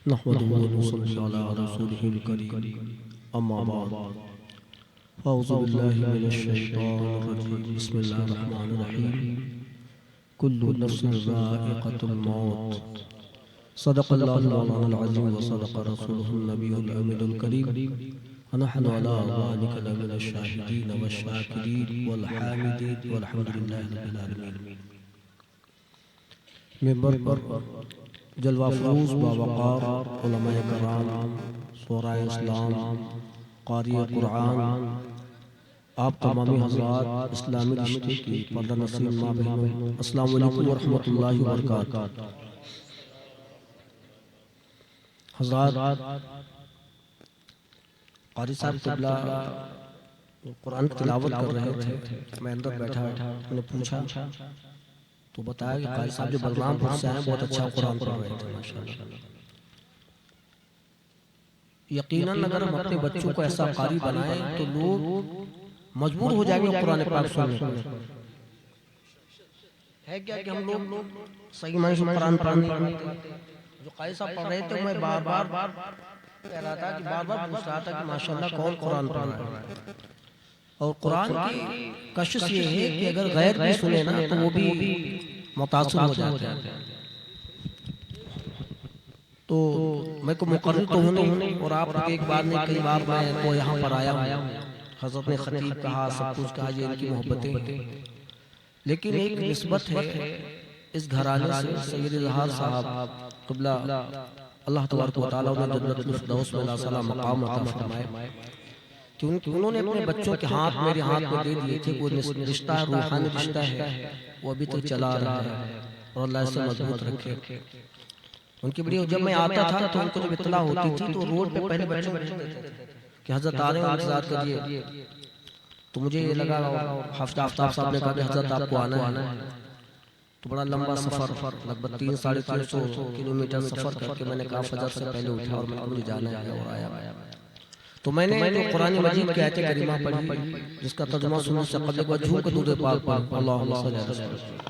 नहमदुहु व नसल्ली अला रसूलिहिल करीम अम्मा बाद फ़अऊज़ु बिल्लाहि मिनश शैतानिर रजीम बिस्मिल्लाहिर रहमानिर रहीम कुल्लु नफ्सिन ज़ाइक़तुल मौत सदक़ल्लाहुल मौलानाल अज़ीम व सदक़ रसूलुहुन नबियुल अमीनुल करीम व नहनु अला ज़ालिका लमिनश शाहिदीन वश्शाकिरीन वल हामिदीन वल्हम्दुलिल्लाहि रब्बिल आलमीन। मिंबर पर जलवा फरोज़ बावक़ार उलमाए कराम, शोराए इस्लाम, क़ारी कुरान, आप तमामी हज़रात इस्लामी रिश्ते की पर्दा नसीब माँ बहनों, अस्सलामु अलैकुम व रहमतुल्लाहि व बरकातुहू। हज़रात, क़ारी साहब क़िबला कुरान की तिलावत कर रहे थे, मैं अंदर बैठा, मैंने पूछा तो बताया कि क़ारी साहब जो बलरामपुर से आए बहुत अच्छा कुरान पढ़ रहे थे माशाअल्लाह। यकीनन अगर हम अपने बच्चों को ऐसा क़ारी बनाएं तो लोग मजबूर हो जाएंगे कुरान पाक सुनने को। है क्या कि हम लोग सही मायने में कुरान पढ़ने जो क़ारी साहब पढ़ रहे थे, मैं बार बार कह रहा था कि बार बार पूछ रहा था कि माशाअल्लाह कौन कुरान पढ़ रहा है। और कुरान की कशिश ये है कि अगर गैर भी सुने ना तो वो भी मुतासिर हो जाते हैं। तो मैं को मुकर्रर तो हूँ नहीं, और आप एक बार नहीं कई बार मैं तो यहाँ पर आया हूँ। हज़रत ने खतीब कहा, सब कुछ कहा, ये इनकी मोहब्बतें, लेकिन एक निस्बत है इस घराने से सैयद इज़हार साहब क़िबला अल्लाह तबारक व तआला उन्हें जन्नतुल फ़िरदौस में अला मक़ाम अता फरमाए कि उन्होंने अपने बच्चों के हाथ मेरे हाथ में दे दिए थे। वो रिश्ता रूहानी रिश्ता है, वो अभी तक चला रहा है और अल्लाह से मजबूत रखे। उनकी बड़ी, जब मैं आता था तो उनको जब इत्तला होती थी तो रोड पे पहले बच्चों कि हज़रत आ रहे हैं, इंतज़ार करिए। तो मुझे ये लगा, हाफ़िज़ आफ्ताब साहब ने कहा कि हज़रत आपको आना है। तो बड़ा लंबा सफ़र, लगभग 300-350 किलोमीटर सफ़र करके मैंने कहा फजर से पहले उठा और मुझे जाना है और आया। तो मैंने जो कुरान मजीद की आयत करीमा पढ़ी, जिसका तर्जुमा सुनने से क़ब्ल एक बार झूम के दूध पाक पढ़, अल्लाहुम्मा सल्ली अला रसूलिल्लाह।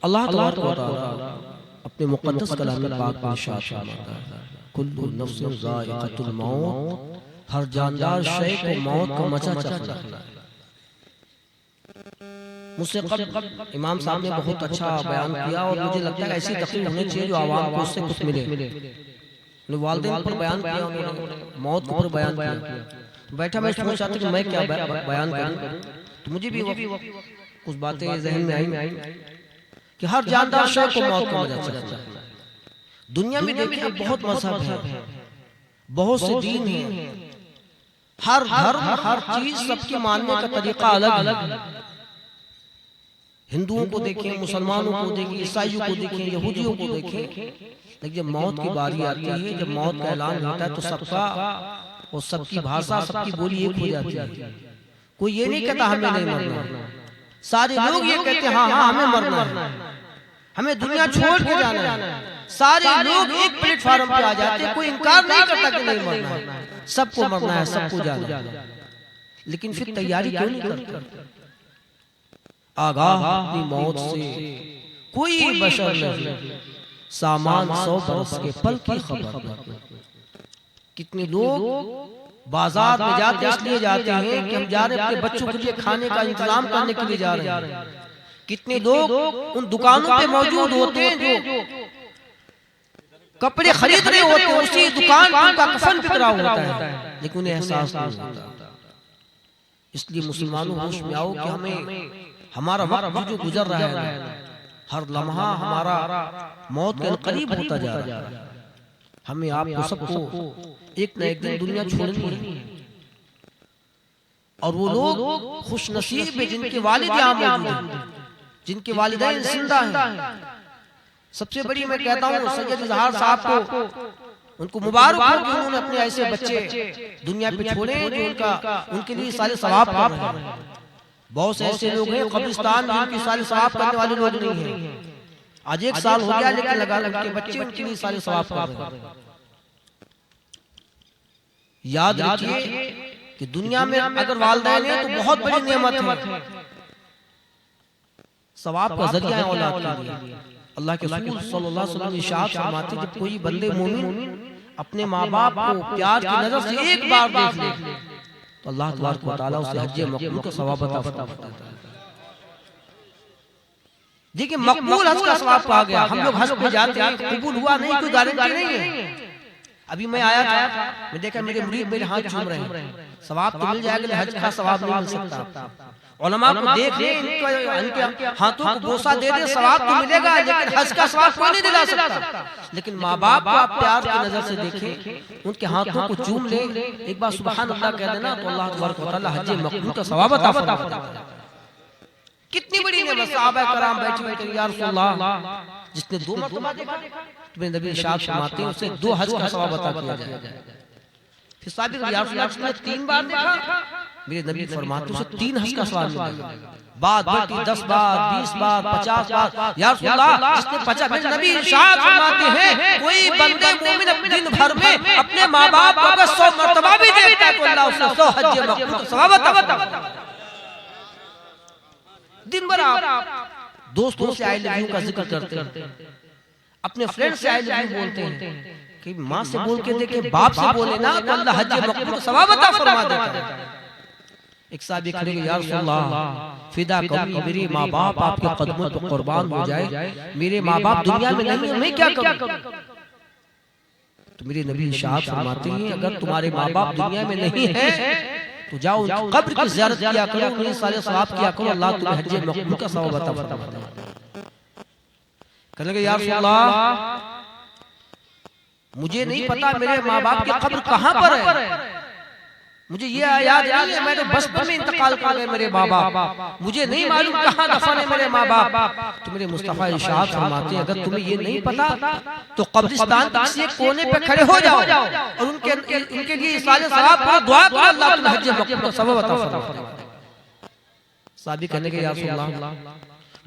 अल्लाह तबारक व तआला अपने मुक़द्दस कलाम पाक में इरशाद फरमाता है, कुल्लु नफ्सिन ज़ाइक़तुल मौत, हर जानदार शय को मौत का मज़ा चखना है। मुझसे कब्ल इमाम साहब ने बहुत अच्छा बयान किया और मुझे लगता है ऐसी तकरीर होनी चाहिए जो आवाम को उससे कुछ मिले। वालिदैन पर बयान किया, उन्होंने मौत पर बयान किया। बैठा मैं सोच रहा था कि मैं क्या बयान करूं, तो मुझे भी कुछ बातें ज़हन में आई कि हर जानदार शय को मौत का मज़ा चखना है। दुनिया में देखिए बहुत मजहब है, बहुत से दीन है, हर धर्म हर चीज सबके मानने का तरीका अलग है। हिंदुओं को देखें, मुसलमानों को देखें, ईसाइयों को देखें, यहूदियों को देखें, लेकिन जब मौत की बारी आती है, जब मौत का ऐलान होता है तो सबका और सबकी भाषा सबकी बोली एक हो जाती है। कोई ये नहीं कहता हमें नहीं मरना, सारे लोग ये कहते हैं हाँ हाँ हमें मरना है, हमें दुनिया छोड़ के जाना है। सारे लोग एक प्लेटफार्म पे आ जाते हैं, कोई इनकार नहीं करता कि नहीं मरना है, सबको मरना है, सबको जाना है। लेकिन फिर तैयारी क्यों नहीं करते? आगाह अपनी मौत से कोई बशर नहीं, सामान 100 बरस के पल की खबर। कितने लोग बाजार में जाते इसलिए जाते हैं कि हम जा रहे हैं अपने बच्चों के लिए खाने का इंतजाम करने के लिए जा रहे हैं। कितने लोग उन दुकानों पे मौजूद होते हैं जो कपड़े खरीद रहे होते हैं, उसी दुकान पर उनका कफन बिक रहा होता है, लेकिन उन्हें एहसास नहीं होता। इसलिए मुसलमानों होश में आओ कि हमें हमारा वक्त जो गुजर रहा है, हर लम्हा हमारा मौत के करीब होता जा रहा है। हमें आपको सबको एक न एक दिन दुनिया छोड़नी है। और वो लोग खुश नसीब है जिनके वालिद यहाँ मौजूद हैं, जिनके वालिदैन जिंदा हैं। सबसे बड़ी मैं कहता हूँ सैयद इज़हार साहब को, उनको मुबारक हो कि उन्होंने अपने ऐसे बच्चे दुनिया पे छोड़े जो उनके लिए सारे सवाब कर रहे हैं। बहुत से ऐसे लोग हैं कब्रिस्तान में उनकी सारे सवाब करने वाले लोग नहीं हैं। आज 1 साल हो गया लेकिन लगा उनके बच्चे उनके लिए सारे सवाब कर रहे हैं। याद रखिए कि दुनिया में अगर वालिदैन है तो बहुत बड़ी नेमत है, सवाब का जरिया है औलाद के लिए। अल्लाह के रसूल सल्लल्लाहु अलैहि वसल्लम इरशाद फरमाते जब कोई बंदे मोमिन अपने माँ बाप को प्यार की नजर से एक बार देख ले तो अल्लाह तबारक व तआला उसे हज मकबूल का सवाब अता फरमाता है। देखिए मकबूल हज का सवाब पा गया। हम लोग हज पे जाते हैं, कबूल हुआ नहीं कोई गारंटी नहीं है। अभी मैं आया था, मैं देखा मेरे मुरीद मेरे हाथ चूम रहे हैं, सवाब तो मिल जाएगा लेकिन हज का सवाब नहीं मिल सकता। उलमा को देख ले इनके हाथों को बोसा दे दे सवाब तो मिलेगा लेकिन हज का सवाब कोई नहीं दिला सकता। लेकिन माँ बाप को आप प्यार की नजर से देखें, उनके हाथों को चूम ले, एक बार सुभान अल्लाह कह देना तो अल्लाह तबारक व तआला हज मकबूल का सवाब अता फरमाता है। कितनी बड़ी नेमत। सहाबा कराम बैठे हुए थे, या रसूलल्लाह जिसने 2 मरतबा देखा तो मेरे नबी इरशाद फरमाते हैं उसे 2 हज का सवाब अता किया जाएगा। फिर साबित या रसूलल्लाह जिसने 3 बार देखा मेरे नबी फरमाते उसे 3 हज का सवाब मिलेगा। बात बढ़ती 10 बार 20 बार 50 बार। या रसूलल्लाह जिसने 50, मेरे नबी इरशाद फरमाते हैं कोई बंदे मोमिन अपने दिन भर में अपने माँ बाप को अगर 100 मरतबा भी देखता है तो अल्लाह उसे 100 हज मकबूल का सवाब अता फरमाता है। दिन भर आप दोस्तों से आई लव यू का जिक्र करते हैं, अपने फ्रेंड से आई लव यू बोलते हैं, कि माँ से बोल के देखे बाप से बोले ना तो अल्लाह हज मकबूल का सवाब अता फरमा देता है। एक साहब खड़े या रसूलल्लाह फिदा करूं मेरे माँ बाप आपके कदमों पर कुर्बान हो जाए, मेरे माँ बाप दुनिया में नहीं है, मैं क्या करूं? तो मेरे नबी इरशाद फरमाते हैं अगर तुम्हारे माँ बाप दुनिया में नहीं है तो जाओ कब्र की ज़ियारत किया करो, उन्हें सारे सवाब किया करो, अल्लाह तुम्हें हज मकबूल का सवाब अता फरमाएगा। कहने लगे या रसूलल्लाह मुझे नहीं पता मेरे माँ बाप की कब्र कहाँ पर है, मुझे ये याद नहीं है, मैंने बचपन में इंतकाल कर गए मेरे माँ बाप, मुझे नहीं मालूम कहाँ दफन है मेरे माँ बाप। तो मेरे मुस्तफा इरशाद फरमाते हैं अगर तुम्हें ये नहीं पता तो कब्रिस्तान के किसी कोने पे खड़े हो जाओ और उनके लिए सारे सवाब पर दुआ करो, अल्लाह तुम्हें हज मकबूल का सवाब अता फरमाएगा। साहबी कहने के या रसूलल्लाह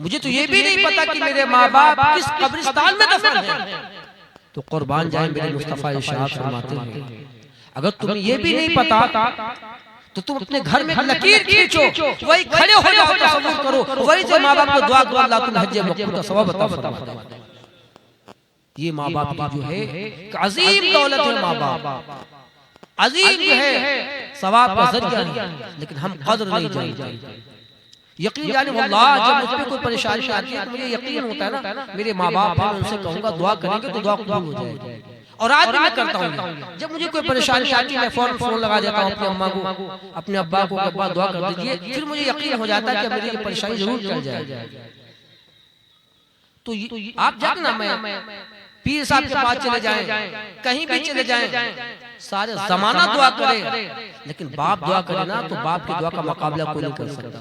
मुझे तो ये भी नहीं पता कि मेरे माँ बाप किस कब्रिस्तान में दफन है। तो कुर्बान जाए मेरे मुस्तफा इरशाद फरमाते हैं अगर तुम्हें ये भी नहीं पता तो तुम अपने घर में लकीर खींचो, वही खड़े हो जाओ, तसव्वुर करो वही से माँ बाप को दुआ करो, अल्लाह तुम्हें हज मकबूल का सवाब अता फरमाएगा। ये माँ बाप की जो है अजीम दौलत है, माँ बाप अजीम जो है सवाब का जरिया है, लेकिन हम कदर नहीं जानते। यकीन जाने वल्लाह जब मुझ पे कोई परेशानी आती है तो मुझे यकीन होता है ना मेरे माँ बाप हैं, उनसे कहूंगा दुआ करेंगे तो दुआ कबूल हो जाएगी। और आज भी मैं करता हूँ, जब मुझे कोई परेशानी आती है मैं फौरन फोन लगा देता हूँ अपनी अम्मा को, अपने अब्बा को, अब्बा दुआ कर दीजिए, फिर मुझे यकीन हो जाता है कि मेरी ये परेशानी जरूर टल जाएगी। तो आप जाके ना मैं पीर साहब के पास चले जाएं, कहीं भी चले जाएं, सारे जमाना दुआ करे लेकिन बाप दुआ करे ना तो बाप की दुआ का मुकाबला कोई नहीं कर सकता।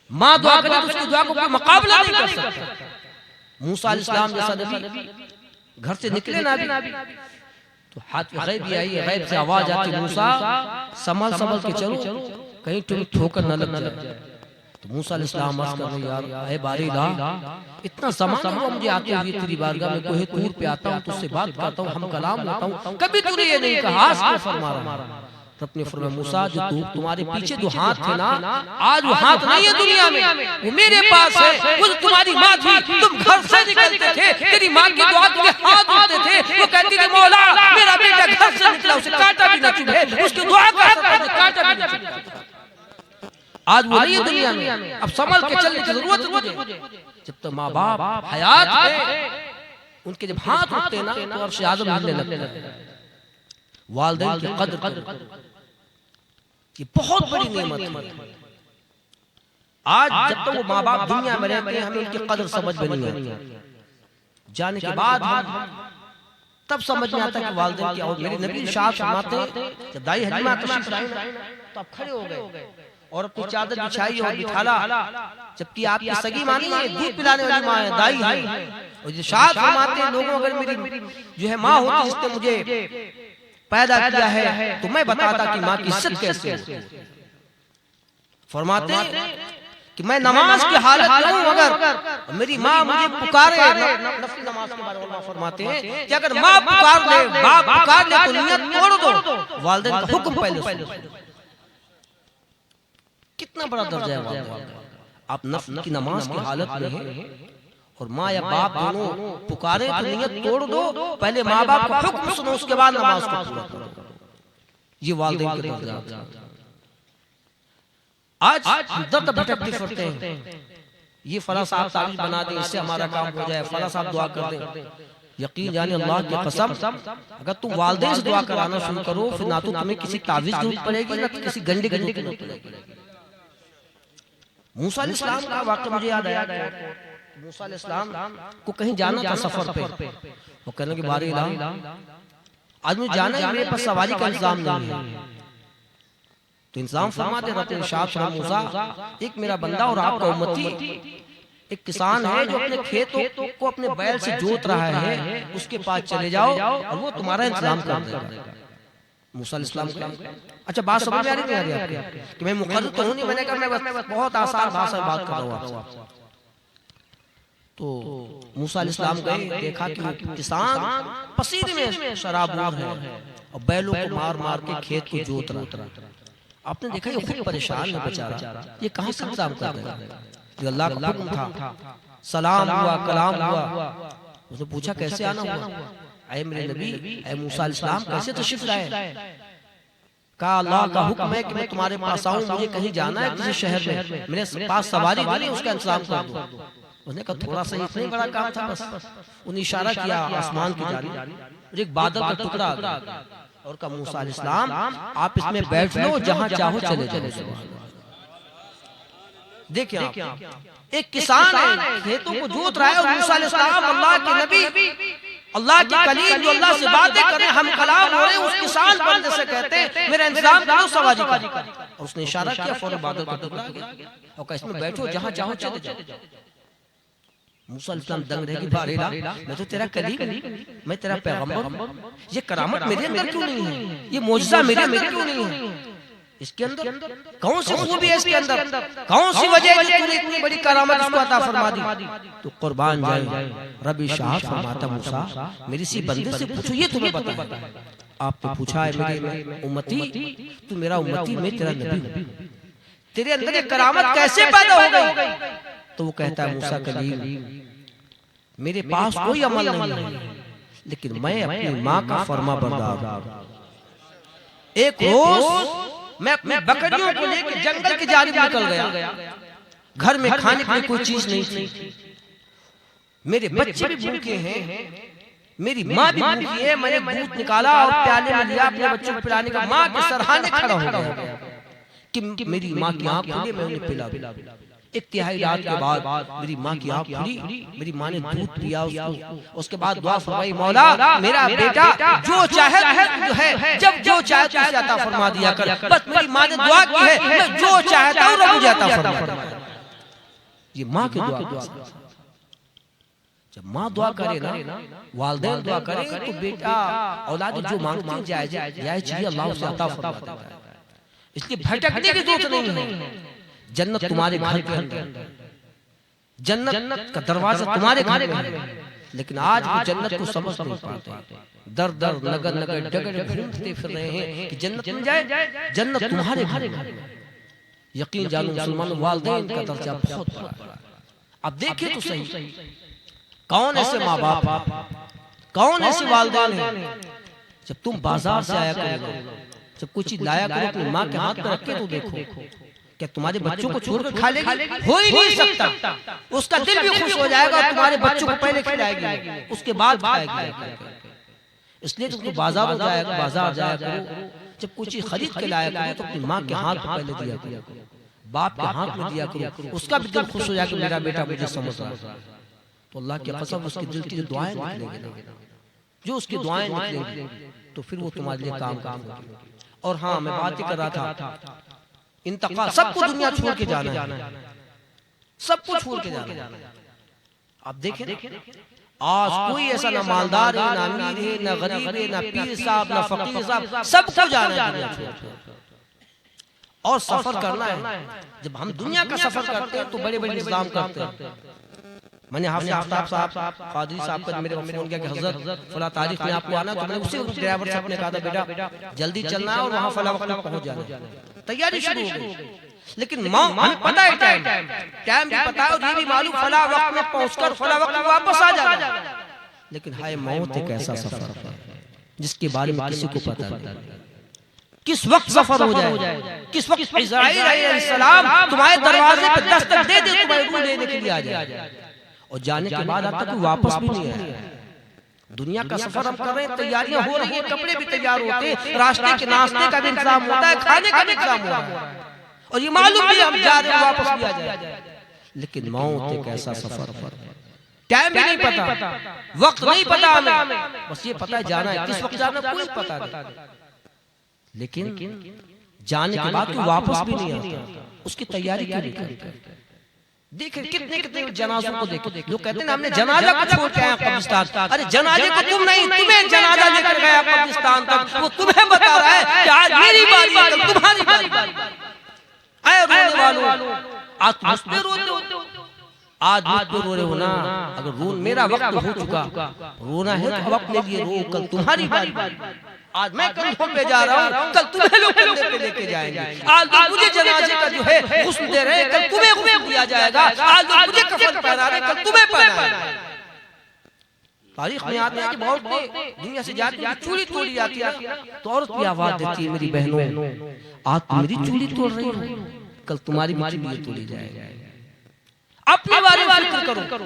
माँ दुआ करे तो उसकी दुआ को कोई मुकाबला नहीं कर सकता। मूसा अलैहिस्सलाम जैसा नबी घर से निकले ना भी तो हाथ पे गैब भी आई, गैब से आवाज आती मूसा संभल संभल के चलो कहीं तुम ठोकर न लग जाए। तो मूसा अलैहिस्सलाम अर्ज़ कर रहे यार ऐ बारी ला इतना ज़माना हुआ मुझे आते हुए तेरी बारगाह में, कोहे तूर पे आता हूँ तुझसे बात करता हूँ, हम कलाम लेता हूँ, कभी तूने ये नहीं कहा फरमा रहा। अपने फरमाया मूसा जो तुम्हारे पीछे जो हाथ थे ना आज वो हाथ नहीं है दुनिया में, वो मेरे पास है। वो तुम्हारी माँ थी, तुम घर से निकलते थे तेरी माँ की दुआ के हाथ उठते थे, वो कहती थी मौला मेरा बेटा घर से निकला उसे कांटा भी न चुभे, उसकी दुआ का कांटा भी न चुभे। आज वो नहीं है दुनिया में, अब संभल के चलने की जरूरत है मुझे। जब तक माँ बाप हयात है उनके जब हाथ उठते ना तो अर्श आज़म हिलने लगते हैं। वालिदैन की कद्र ये बहुत बड़ी नेमत है। आज जब तक वो माँ बाप दुनिया में रहते हैं हमें उनकी कद्र समझ में नहीं आती, जाने के बाद हम तब समझ में आता है कि वालिदैन क्या। और मेरे नबी इरशाद फरमाते जब दाई हलीमा तशरीफ लाई तो आप खड़े हो गए और अपनी चादर बिछाई और बिठाला, जबकि आपकी सगी माँ नहीं है, दूध पिलाने वाली माँ है, दाई है। और इरशाद फरमाते हैं लोगों अगर मेरी जो है माँ होती जिसने मुझे पैदा किया है तो मैं बताता कि माँ की इज्जत कैसे है। फरमाते कि मैं नमाज की हालत में हूं अगर मेरी माँ मुझे पुकारे, नफली नमाज के बारे में फरमाते हैं कि अगर माँ पुकार ले बाप पुकार ले तो नियत तोड़ दो, वालिदैन का हुक्म पहले सुनो। कितना बड़ा दर्जा है वालिदैन। आप नफल की नमाज की हालत में हैं और माँ या बाप दोनों पुकारे तो नियत तोड़ दो, पहले माँ बाप का हुक्म सुनो, उसके बाद नमाज को पूरा करो। ये वालिदैन के दर्जात हैं। आज हम दर्द भटकते फिरते हैं, ये फला साहब ताबीज बना दे, इससे हमारा काम हो जाए, फला साहब दुआ कर दे। यकीन जाने अल्लाह की कसम, अगर तुम वालिदैन से दुआ कराना शुरू करो, फिर ना तो तुम्हें किसी ताबीज की जरूरत पड़ेगी, ना किसी गंडे की जरूरत पड़ेगी। मूसा अलैहिस्सलाम का वाक़या मुझे याद आया। मूसा अलैहिस्सलाम को कहीं जाना था सफर पे, वो कहने के बारे आज मुझे जाना है, मेरे पास सवारी का इंतजाम नहीं है, तो इंतजाम फरमा दे। रब इरशाद मूसा, एक मेरा बंदा और आपका उम्मती एक किसान है जो अपने खेतों को अपने बैल से जोत रहा है, उसके पास चले जाओ और वो तुम्हारा इंतजाम कर देगा। मूसा अलैहिस्सलाम का अच्छा बात समझ में आ रही है आपके कि मैं मुकर्रर तो हूं नहीं, मैंने कहा मैं बहुत आसान भाषा में बात कर रहा हूं आपसे। तो मूसा अलैहिस्सलाम गए, देखा कि किसान पसीने में शराबूर है और बैलों को मार मार के खेत को जोत रहा। आपने देखा ये खुद परेशान है बेचारा, ये कहां से इंतजाम कर रहा है? ये अल्लाह का हुक्म था, सलाम हुआ, कलाम हुआ। उसने पूछा कैसे आना हुआ? ऐ मेरे नबी, ऐ मूसा अलैहिस्सलाम कैसे तशरीफ लाए? कहा अल्लाह का हुक्म है कि मैं तुम्हारे पास आऊं, मुझे कहीं जाना है किसी शहर में, मेरे पास सवारी नहीं, उसका इंतजाम कर दो। उसने कहा थोड़ा सा इतना ही बड़ा काम था बस। उन्हें इशारा किया आसमान की जानिब, एक बादल का टुकड़ा आ गया और कहा मूसा अलैहिस्सलाम आप इसमें बैठ लो, जहां चाहो चले जाओ। देखिए आप, एक किसान है, खेतों को जोत रहा है, और मूसा अलैहिस्सलाम अल्लाह के नबी, अल्लाह के कलीम जो अल्लाह से बातें कर रहे हैं, हम कलाम हो रहे हैं, उस किसान बंदे से कहते हैं मेरा इंतजाम करो सवारी का। और उसने इशारा किया, फौरन बादल का टुकड़ा आ गया और कहा इसमें बैठो, जहां चाहो चले जाओ। मूसा अलैहिस्सलाम दंग रह गई, बारेला मैं तो तेरा कलीम, मैं तेरा पैगंबर, ये करामत मेरे अंदर क्यों नहीं है, ये मौजज़ा मेरे अंदर क्यों नहीं है? इसके अंदर कौन सी खूबी है, इसके अंदर कौन सी वजह है जो तूने इतनी बड़ी करामत इसको अता फरमा दी? तो कुर्बान जाए रबी शाह फरमाता मूसा मेरी सी बंदे से पूछो, ये तुम्हें पता है? आपने पूछा है मेरी उम्मती, तू मेरा उम्मती, मैं तेरा नबी, तेरे अंदर ये करामत कैसे पैदा हो गई? तो वो कहता है मूसा कलीम मेरे पास कोई अमल नहीं है, लेकिन मैं अपनी माँ का फर्मा बरदार। एक रोज मैं अपने बकरियों को लेकर जंगल की जानिब निकल गया, घर में खाने के लिए कोई चीज नहीं थी, मेरे बच्चे भी भूखे हैं, मेरी माँ भी भूखी है। मैंने दूध निकाला और प्याले में लिया अपने बच्चों को पिलाने का, माँ के सरहाने खड़ा हो गया कि मेरी माँ की आंख खुली, मैं उन्हें पिला। एक तिहाई रात के बाद मेरी माँ की आंख खुली, मेरी माँ ने दूध पिया उसको। उसके बाद दुआ फरमाई, मौला मेरा बेटा जो चाहे जो है, जब जो चाहे तुझे अता फरमा दिया कर। बस मेरी माँ ने दुआ की है, मैं जो चाहता हूँ रब मुझे अता फरमा। ये माँ की दुआ। जब माँ दुआ करे ना, वालिदैन दुआ करे, तो बेटा औलाद जो मांगते हैं जायज चीज अल्लाह उसे अता फरमा देता है। इसलिए भटकने की जरूरत नहीं है। जन्नत तुम्हारे घर के अंदर, जन्नत का दरवाजा तुम्हारे घर में, लेकिन आज वो जन्नत को समझ नहीं पाते, दर दर नगर नगर डगर घूमते फिर रहे हैं कि जन्नत मिल जाए। जन्नत तुम्हारे घर में। यकीन जानो मुसलमान, वालिदैन का दर्जा बहुत बड़ा है। अब देखिए तो सही, कौन ऐसे माँ बाप, कौन ऐसे वालिदैन हैं? जब तुम बाजार से आया करो, जब कुछ चीज लाया करो, अपनी माँ के हाथ में रख के तो देखो, क्या तुम्हारे बच्चों को छोड़कर खा लेगी? हो ही नहीं सकता। उसका दिल भी खुश हो जाएगा, तुम्हारे बच्चों को पहले खिलाएगी, उसके बाद खाएगी। इसलिए तुम बाजार जाया करो, जब कुछ चीज खरीद के लाया करो तो अपनी माँ के हाथ में पहले दिया करो, बाप के हाथ में दिया करो, उसका भी दिल खुश हो जाएगा मेरा बेटा मुझे समझ रहा है। तो अल्लाह की कसम उसके दिल की दुआएं निकलेंगी, जो उसकी दुआएं निकलेंगी तो फिर वो तुम्हारे लिए काम करेगी। और हाँ, मैं बात ही कर रहा था, इंतकाल सबको दुनिया छोड़ के जाना है, सबको छोड़ के जाना है। आप देखें आज कोई ऐसा ना मालदार है, ना अमीर है, ना गरीब है, ना पीर साहब, ना फकीर साहब, सबको जाना है दुनिया छोड़ के। और सफर करना है, जब हम दुनिया का सफर करते हैं तो बड़े बड़े इंतजाम करते हैं। मैंने हाफिज आफ्ताब साहब कादरी साहब का मेरे को फोन किया कि हजरत फला तारीख में आपको आना, तो मैंने उसी ड्राइवर से अपने कहा था बेटा जल्दी चलना है और वहाँ फला वक्त पहुँच जाना। तैयारी शुरू हो गई। लेकिन हमें पता है टाइम भी पता है और ये भी मालूम फला वक्त में पहुंचकर फला वक्त वापस आ जाएगा। लेकिन हाय मौत एक ऐसा सफर है जिसके बारे में किसी को पता नहीं किस वक्त सफर हो जाए, किस वक्त इस्राईल अलैहिस्सलाम तुम्हारे दरवाजे पे दस्तक दे दे, तुम्हारी रूह लेने के लिए आ जाए और जाने के बाद अब तक वापस भी नहीं आया। दुनिया का सफर हम कर रहे हैं, तैयारियां हो रही है, कपड़े भी तैयार होते हैं, रास्ते के नाश्ते का भी इंतजाम होता है, खाने का भी इंतजाम होता है और ये मालूम भी हम जा रहे हैं वापस भी आ जाए। लेकिन मौत एक ऐसा सफर है, टाइम भी नहीं पता, वक्त नहीं पता हमें, बस ये पता है जाना है, किस वक्त जाना कोई पता नहीं। लेकिन जाने के बाद वापस भी नहीं आता, उसकी तैयारी क्यों नहीं करते? देखे कितने कितने जनाजों को देखे, लोग कहते हैं हमने जनाजा को छोड़ के आया कब्रिस्तान। अरे जनाजे को तुम नहीं, तुम्हें जनाजा लेकर गया कब्रिस्तान तक, वो तुम्हें बता रहा है कि आज मेरी बारी है, कल तुम्हारी बारी। आए रोने वालों, आज तुम उस पे रोते हो, आज मुझ पे रो रहे हो ना। अगर रो मेरा वक्त हो चुका, रोना है तो अब अपने लिए रो, कल तुम्हारी बारी। आज मैं कंधों पे जा रहा हूँ, कल तुम्हें लोग कंधे पे लेके जाएंगे। आज लोग मुझे जनाजे का जो है गुस्ल दे रहे हैं, कल तुम्हें गुस्ल दिया जाएगा। आज लोग मुझे कफन पहना रहे हैं, कल तुम्हें पहनाएंगे। तारीख में आते हैं कि बहुत दुनिया से जाती है, चूड़ी तोड़ी जाती है तो औरत भी आवाज देती है, मेरी बहनों आज तुम मेरी चूड़ी तोड़ रही हो, कल तुम्हारी चूड़ी तोड़ी जाएगी। अपने बारे में फिक्र करो।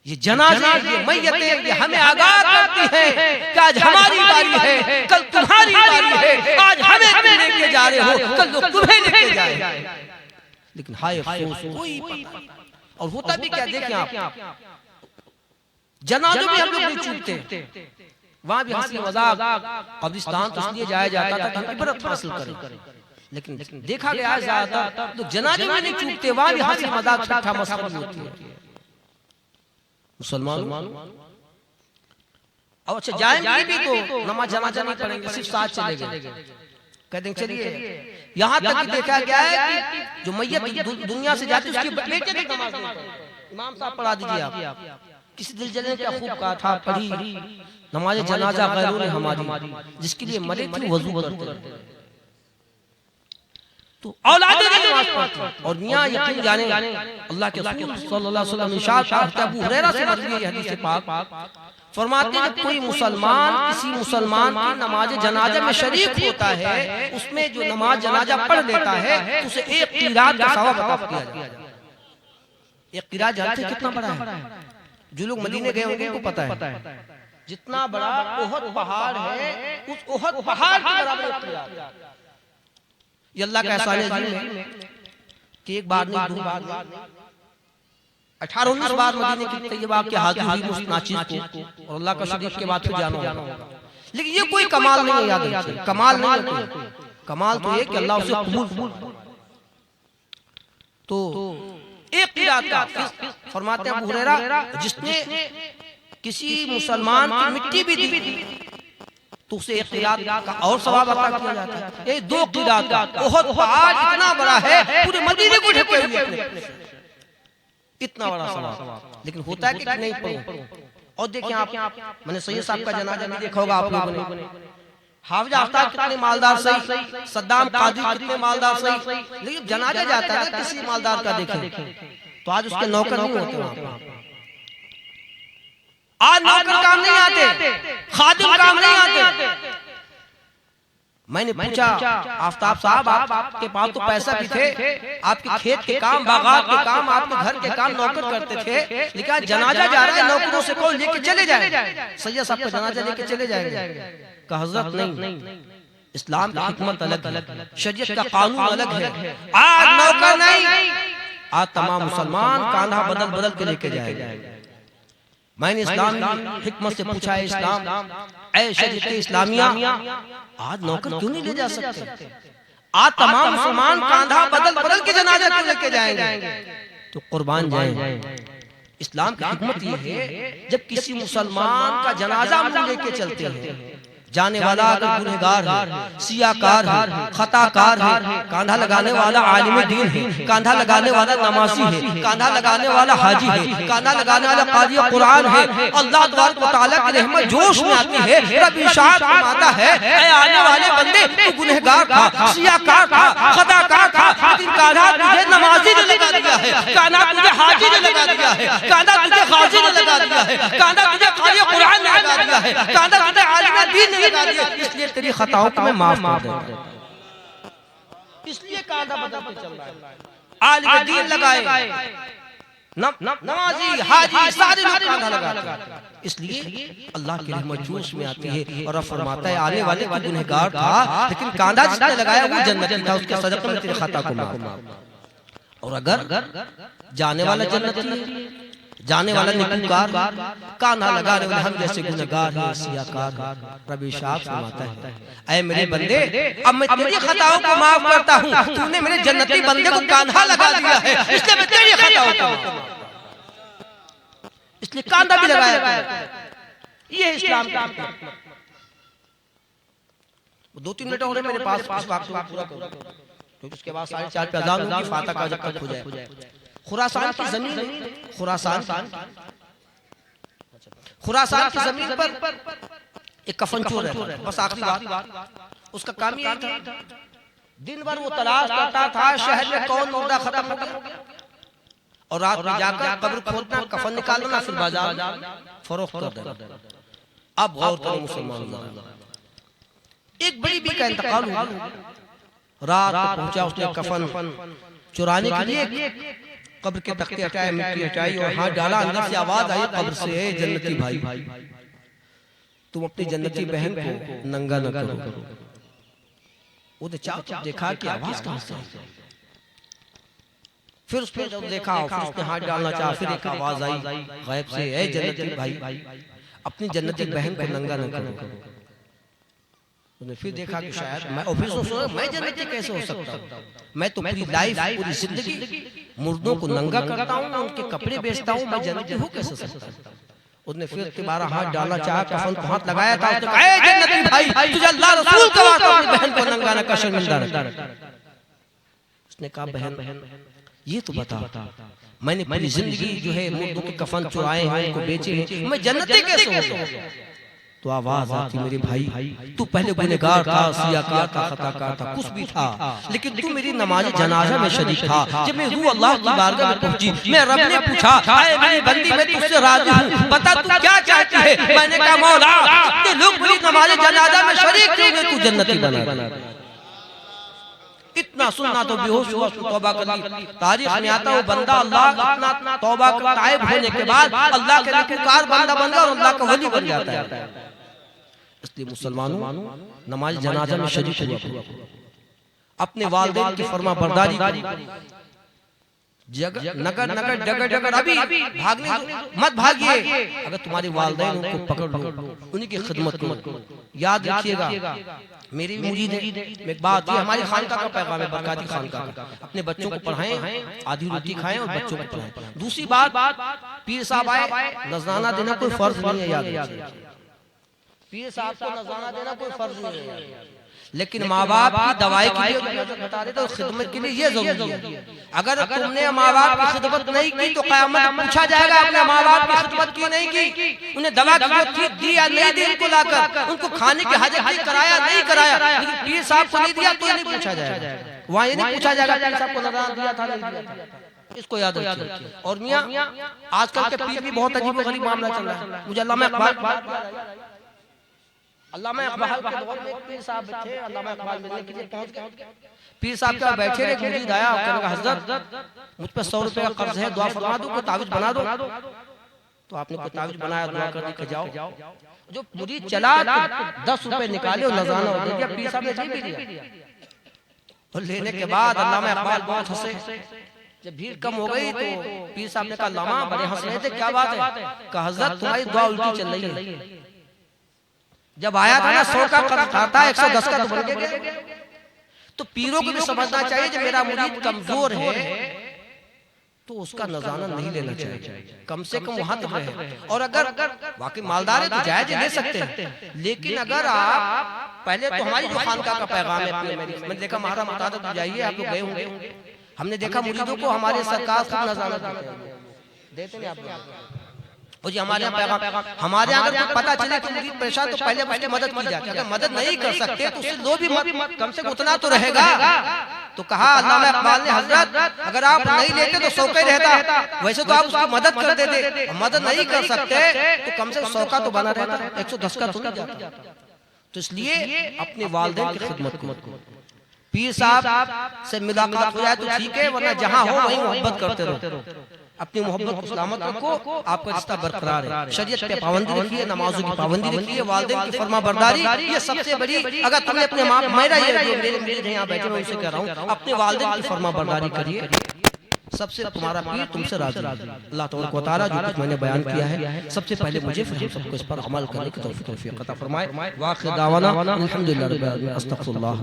ये जनाजा, ये मैयतें, ये हमें आगाह करती हैं कि आज हमारी बारी है, कल तुम्हारी बारी है। आज हमें तुम लेके जा रहे हो, कल लोग तुम्हें लेके जाएंगे। लेकिन हाय अफसोस, कोई पता नहीं। और होता भी क्या, देखें आप, जनाजों में हम लोग नहीं चूकते, वहां भी हंसी मजाक, कब्रिस्तान तो इसलिए जाया जाता था कि इबरत हासिल करें। लेकिन देखा गया ज्यादातर लोग जनाजे में नहीं चूकते, वहां भी हंसी मजाक ठट्ठा मस्खरी होती है। मुसलमान अब अच्छा जाएंगे भी तो नमाज जनाजा नहीं पढ़ेंगे, सिर्फ साथ चले गए, कहते हैं चलिए। यहाँ तक कि देखा गया है कि जो मैयत दुनिया से जाती है उसके बेटे की नमाज नहीं पढ़ते। इमाम साहब पढ़ा दीजिए आप। किसी दिल जले ने क्या खूब कहा था, पढ़ी नमाज जनाजा गैरों ने हमारी, जिसके लिए मरे थे वजू करते तो औलादे की नमाज पढ़ते। और मियां यकीन जाने अल्लाह के रसूल सल्लल्लाहु अलैहि वसल्लम इरशाद करते हैं, अबू हुरैरा से मरवी है हदीस पाक, फरमाते हैं कोई मुसलमान किसी मुसलमान की नमाज जनाजा में शरीक होता है, उसमें जो नमाज जनाजा पढ़ लेता है उसे एक क़िरात का सवाब अता किया जाता है। एक क़िरात जानते हैं कितना बड़ा है? जो लोग मदीने गए होंगे उनको पता है, जितना बड़ा उहद पहाड़ है उस उहद पहाड़ के बराबर एक क़िरात। ये अल्लाह का एहसान है कि एक बार नहीं, दो बार नहीं, 18-19 बार मदीने की तैयबा के हाजिर हुई उस नाचीज को, और अल्लाह का शरीफ के बाद फिर जाना होगा। लेकिन ये कोई कमाल नहीं है, याद रखिए कमाल नहीं है। कमाल तो ये कि अल्लाह उसे कबूल तो एक क़िरात का फरमाते हैं अबू हुरैरा, जिसने किसी मुसलमान की मिट्टी भी दी तो उसे एक क़िरात का और सवाब अता किया जाता है। ये दो क़िरात का उहद पहाड़ इतना बड़ा है, पूरे मदीने को ढके हुए है, इतना बड़ा सवाब। लेकिन होता है कि नहीं पढ़ो। और देखिए आप, मैंने सैयद साहब का जनाजा भी देखा होगा आप लोगों ने। हाफिज आफ्ताब कितने मालदार सही, सद्दाम कादिर कितने मालदार सही, लेकिन जनाजा जाता है किसी मालदार का देखें तो आज उसके नौकर नहीं होते वहां पर। आज नौकर काम नहीं आते, खादिम काम नहीं आते। मैंने पूछा आफ्ताब साहब आपके पास तो पैसा भी थे, आपके खेत के काम, बागात के काम, आपके घर के काम नौकर करते थे, लेकिन जनाजा जा रहा है नौकरों से कौन लेके चले जाए, सैयद साहब का जनाजा लेके चले जाएंगे। का हजरत नहीं, इस्लाम की हिकमत अलग है, शरीयत का कानून अलग है। आज नौकर नहीं, आज तमाम मुसलमान कांधा बदल बदल के लेके जाएंगे। मैंने इस्लाम हिकमत से पूछा है, इस्लाम ऐ शरीयत इस्लामिया आज नौकर क्यों नहीं ले जा सकते? आज तमाम मुसलमान कांधा बदल बदल के जनाजा क्यों लेके जाएंगे? तो कुर्बान जाएं। इस्लाम की हिकमत ये है, जब किसी मुसलमान का जनाजा हम लेके चलते हैं, जाने वाला अगर गुनहगार है, सियाकार है, खताकार है, कांधा लगाने वाला आलिम दीन है, कांधा लगाने वाला नमाजी है, कांधा लगाने वाला हाजी है, कांधा लगाने वाला काजी कुरान है, अल्लाह तबारक व तआला की रहमत जोश में आती है। रब इरशाद फरमाता है, ऐ आने वाले बंदे तू गुनहगार था, सियाकार था, खताकार था, लेकिन कांधा तुझे नमाजी ने लगा दिया है, कांधा तुझे हाजी ने लगा दिया है, कांधा तुझे गाजी ने लगा दिया है, कांधा तुझे काजी कुरान ने लगा दिया है, कांधा तुझे आलिम दीन ने लगा दिया, इसलिए तेरी खताओं को मैं माफ कर देता हूं। इसलिए कांधा बदल के चल रहा है। आलिम दीन लगाए, नमाजी, हाजी, सारे लोग कांधा लगाते, इसलिए अल्लाह की रहमत जोश में आती है। और अब फरमाता है, आने वाले को गुनहगार था, लेकिन कांधा जिसने लगाया वो जन्नती था, उसके सदक़े में तेरे खता को माफ। और अगर जाने वाला जन्नती, जाने वाला निकुकार, कांधा लगाने वाले हम जैसे गुनहगार हैं, सियाकार हैं, रब इरशाद फरमाता है, ऐ मेरे बंदे, अब मैं तेरी खताओं को माफ करता हूँ। तूने मेरे जन्नती बंदे को कांधा लगा दिया है, इसलिए मैं तेरी खताओं को माफ करता हूं। इसलिए कांधा भी लगाया। ये इस्लाम का 2-3 मिनट और मेरे पास पूरा करो, क्योंकि उसके बाद 4:30 पे अज़ान होगी, फातिहा का जब तक हो जाए। खुरासान की जमीन, खुरासान की जमीन पर एक कफन चोर है, बस आखिरी बात, उसका काम यही था, दिन भर वो तलाश करता था शहर में कौन मुर्दा खत्म हो गया, और रात में जाकर कब्र खोदना, कफन निकालना, फिर बाजार फरोख्त कर देना। अब गौर करो मुसलमान, एक बड़ी बी का इंतकाल हुआ, रात को पहुंचा उसने कफन चुराने के लिए, कब्र के तख्ते हटाए, मिट्टी हटाई और हाथ डाला, अंदर से आवाज आई कब्र से, है जन्नती भाई, तुम अपनी जन्नती बहन को नंगा न करो। वो देखा कि आवाज कहां से, फिर उसने जब देखा, फिर उसने हाथ डालना चाहा, फिर एक आवाज आई गैब से, है जन्नती भाई, अपनी जन्नती बहन को नंगा न करो। उसने फिर देखा कि शायद मैं, और फिर सोचा मैं जन्नती कैसे हो सकता हूँ, मैं तो पूरी लाइफ, पूरी जिंदगी मुर्दों को नंगा करता हूँ, उनके कपड़े बेचता हूँ, मैं जन्नती हो कैसे सकता हूँ। उसने फिर दोबारा हाथ डालना चाहा, कफन को हाथ लगाया था, उसने कहा, ए जन्नती भाई, तुझे अल्लाह रसूल का वास्ता अपनी बहन को नंगा न कर, शर्मिंदा न कर। उसने कहा, बहन ये तो बता, मैंने पूरी जिंदगी जो है मुर्दों के कफन चुराए हैं, उनको बेचे हैं, मैं जन्नती कैसे हो। तो आवाज आती, मेरे भाई तू पहले गुनहगार था, सियाकार था, खताकार था, कुछ भी था, लेकिन तू मेरी नमाज जनाजा में शरीक था। जब मैं रूह अल्लाह की बारगाह में पहुंची, मैं रब ने पूछा, ऐ मेरी बंदी, मैं तुझसे राजी हूं, बता तू क्या चाहती है। मैंने कहा, मौला इतने लोग मेरी नमाज जनाजा में शरीक थे, तू जन्नती बना। इतना सुनना तो बेहोश हुआ, तौबा कर ली। तारीख में आता वो बंदा अल्लाह इतना तौबा का ताइब होने के बाद अल्लाह के नेककार बंदा बन गया और अल्लाह का वली बन जाता है। इसलिए मुसलमानों, नमाज जनाजा में शरीक हुआ, अपने वालिदैन की फरमा बरदारी, नगर नगर डगर डगर अभी भागने मत भागिए। अगर तुम्हारे वालिदैन उनको पकड़ लो, उन्हीं की खिदमत करो। याद रखिएगा, मेरी मुरीद है, एक बात ये हमारी खानका का पैगाम है, बरकाती खानका का, अपने बच्चों को पढ़ाएं, आधी रोटी खाएं और बच्चों को पढ़ाएं। दूसरी बात, पीर साहब आए, नजराना देना कोई फर्ज नहीं है, याद रखिए, पीर साहब को नजराना देना कोई फर्ज नहीं है, लेकिन माँ बाप की दवाई के लिए बता देते हो, खिदमत के लिए ये जरूरी है। अगर तुमने माँ बाप की खिदमत नहीं की तो क़यामत में पूछा जाएगा, आपने माँ बाप की खिदमत क्यों नहीं की, उन्हें दवा दी या नहीं दी, उनको लाकर उनको खाने की हाजत कराया नहीं कराया, लेकिन पीर साहब को नहीं दिया तो नहीं पूछा जाएगा। वहाँ ये नहीं पूछा जाएगा पीर साहब को नजराना दिया था नहीं दिया था। इसको याद रखिए। और मियां, आजकल के पीर भी बहुत अजीब गरीब मामला चल रहा है। मुझे अल्लामा इकबाल के दौर में पीर साहब थे, अल्लामा इकबाल मिलने के लिए पहुंच गए। पीर साहब क्या बैठे रहे, मुरीद आया, कहने लगा, हज़रत मुझ पे 100 रुपए का कर्ज है, दुआ फरमा दो, कोई तावीज बना दो। तो आपने कोई तावीज बनाया, दुआ करने के जाओ। जो मुरीद चला तो 10 रुपए निकाले और नजराना दे दिया, पीर साहब ने जी भी लिया। और लेने के बाद अल्लामा इकबाल बहुत हंसे। जब भीड़ कम हो गई तो पीर साहब ने कहा, अल्लामा बड़े हंस रहे थे, क्या बात है। कहा, हज़रत तुम्हारी दुआ उल्टी चल रही है। जब आया था ना 100 का कर्ज था, 110 का तो बन गया। तो पीरों को भी समझना चाहिए, जब मेरा मुरीद कमजोर है, तो उसका नजारा नहीं लेना चाहिए, कम से कम वहां तक रहे। और अगर वाकई मालदार है तो जायज ले सकते हैं, लेकिन अगर आप पहले तो हमारी जो खानका का पैगाम है, मैंने देखा महारा मुताद जाइए, आप लोग गए होंगे, हमने देखा मुरीदों को हमारे सरकार खूब नजारा देते हैं आप। और जी हमारे यहाँ पैगाम, हमारे यहाँ अगर पता चले कि मुरीद परेशान तो पहले उसकी मदद की जाती है। अगर मदद नहीं कर सकते तो उससे लो भी मत, कम से कम उतना तो रहेगा। तो कहा अल्लामा इकबाल ने, हजरत अगर आप नहीं लेते तो सौका ही रहता, वैसे तो आप उसकी मदद कर देते, मदद नहीं कर सकते तो कम से कम सौका तो बना रहता, 110 का तो नहीं जाता। तो इसलिए अपने वालिदैन की खिदमत को, पीर साहब से मुलाकात हो जाए तो ठीक है, वरना जहाँ हो वहीं मोहब्बत करते रहो, अपनी मोहब्बत को सलामत रखो, आपका रिश्ता बरकरार है। शरीयत पे पाबंदी रखिए, नमाजों की पाबंदी रखिए, वालिदैन की फरमा बरदारी, ये सबसे बड़ी। अगर तुमने अपने माँ, मेरा ये जो मेरे मेरे यहाँ बैठे मैं उनसे कह रहा हूँ, अपने वालिदैन की फरमा बरदारी करिए, सबसे तुम्हारा पीर तुमसे राजी। अल्लाह तबारक व तआला जो कुछ मैंने बयान किया है, सबसे पहले मुझे फिर हम सबको इस पर अमल करने की तौफीक अता फरमाए। वाखिर दावाना अल्हम्दुलिल्लाह रब्बिल आलमीन, अस्तगफिरुल्लाह।